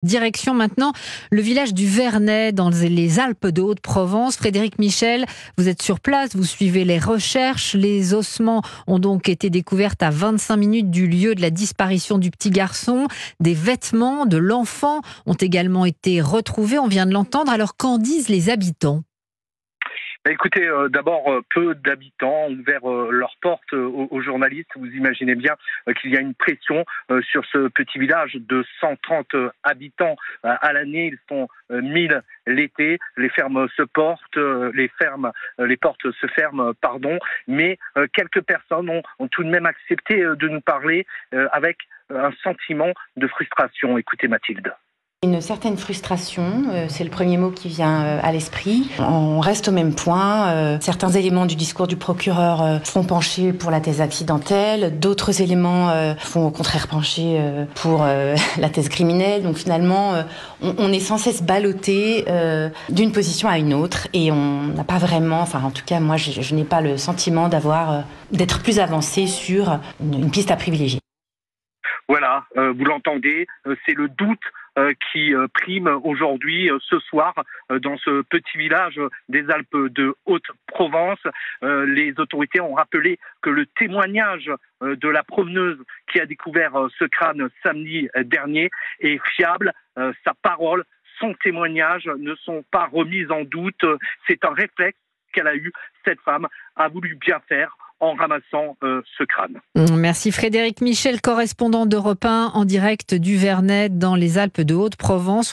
Direction maintenant le village du Vernet dans les Alpes de Haute-Provence. Frédéric Michel, vous êtes sur place, vous suivez les recherches. Les ossements ont donc été découverts à 25 minutes du lieu de la disparition du petit garçon. Des vêtements de l'enfant ont également été retrouvés, on vient de l'entendre. Alors qu'en disent les habitants ? Écoutez, d'abord, peu d'habitants ont ouvert leurs portes aux journalistes. Vous imaginez bien qu'il y a une pression sur ce petit village de 130 habitants à l'année. Ils font 1000 l'été. Les fermes se portent, les portes se ferment, Mais quelques personnes ont tout de même accepté de nous parler avec un sentiment de frustration. Écoutez Mathilde. Une certaine frustration, c'est le premier mot qui vient à l'esprit. On reste au même point. Certains éléments du discours du procureur font pencher pour la thèse accidentelle, d'autres éléments font au contraire pencher pour la thèse criminelle. Donc finalement, on est sans cesse ballotté d'une position à une autre et on n'a pas vraiment, enfin en tout cas moi je n'ai pas le sentiment d'être plus avancé sur une piste à privilégier. Voilà, vous l'entendez, c'est le doute qui prime aujourd'hui, ce soir, dans ce petit village des Alpes de Haute-Provence. Les autorités ont rappelé que le témoignage de la promeneuse qui a découvert ce crâne samedi dernier est fiable. Sa parole, son témoignage ne sont pas remis en doute. C'est un réflexe qu'elle a eu. Cette femme a voulu bien faire en ramassant ce crâne. Merci Frédéric Michel, correspondant d'Europe 1 en direct du Vernet dans les Alpes de Haute-Provence.